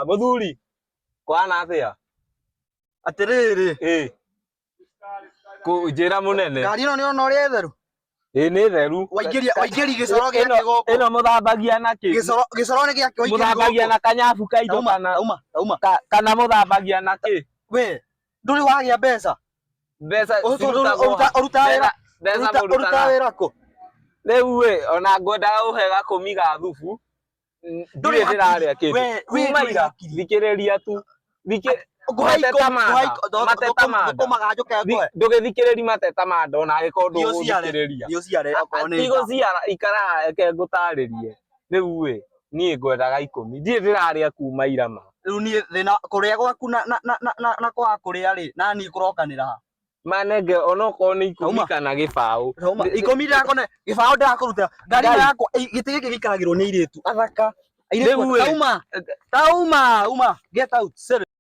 Muthuri kwana atia atiriri ku njira munene ngari ino ni ona uri theru ni theru waingiri gicoro giake goko ino muthambagia na ki gicoro ni giake waingiri muthambagia na kanyabu kaito kana muthambagia na ki we nduri wagia mbeca uruta wira ku riu we ona ngwendaga uhe gakumi ga thubu nduri ndiraria kindu kumaira thikiriria tu ndugithikiriria mateta ma ndona agiko nduguthikiriria iguciara ikara reke ngutaririe riu we nie ngwendaga 10 ndire ndiraria kuma ira ma riu nie thina kuria gwaku na kwa kuria ri nani kurokanira ha manenge onoko ni 10 kana gibao 10 ndakone gibao ndakuruta ngari yakwa giti giki gikaragirwo ni iritu athaka tauma get out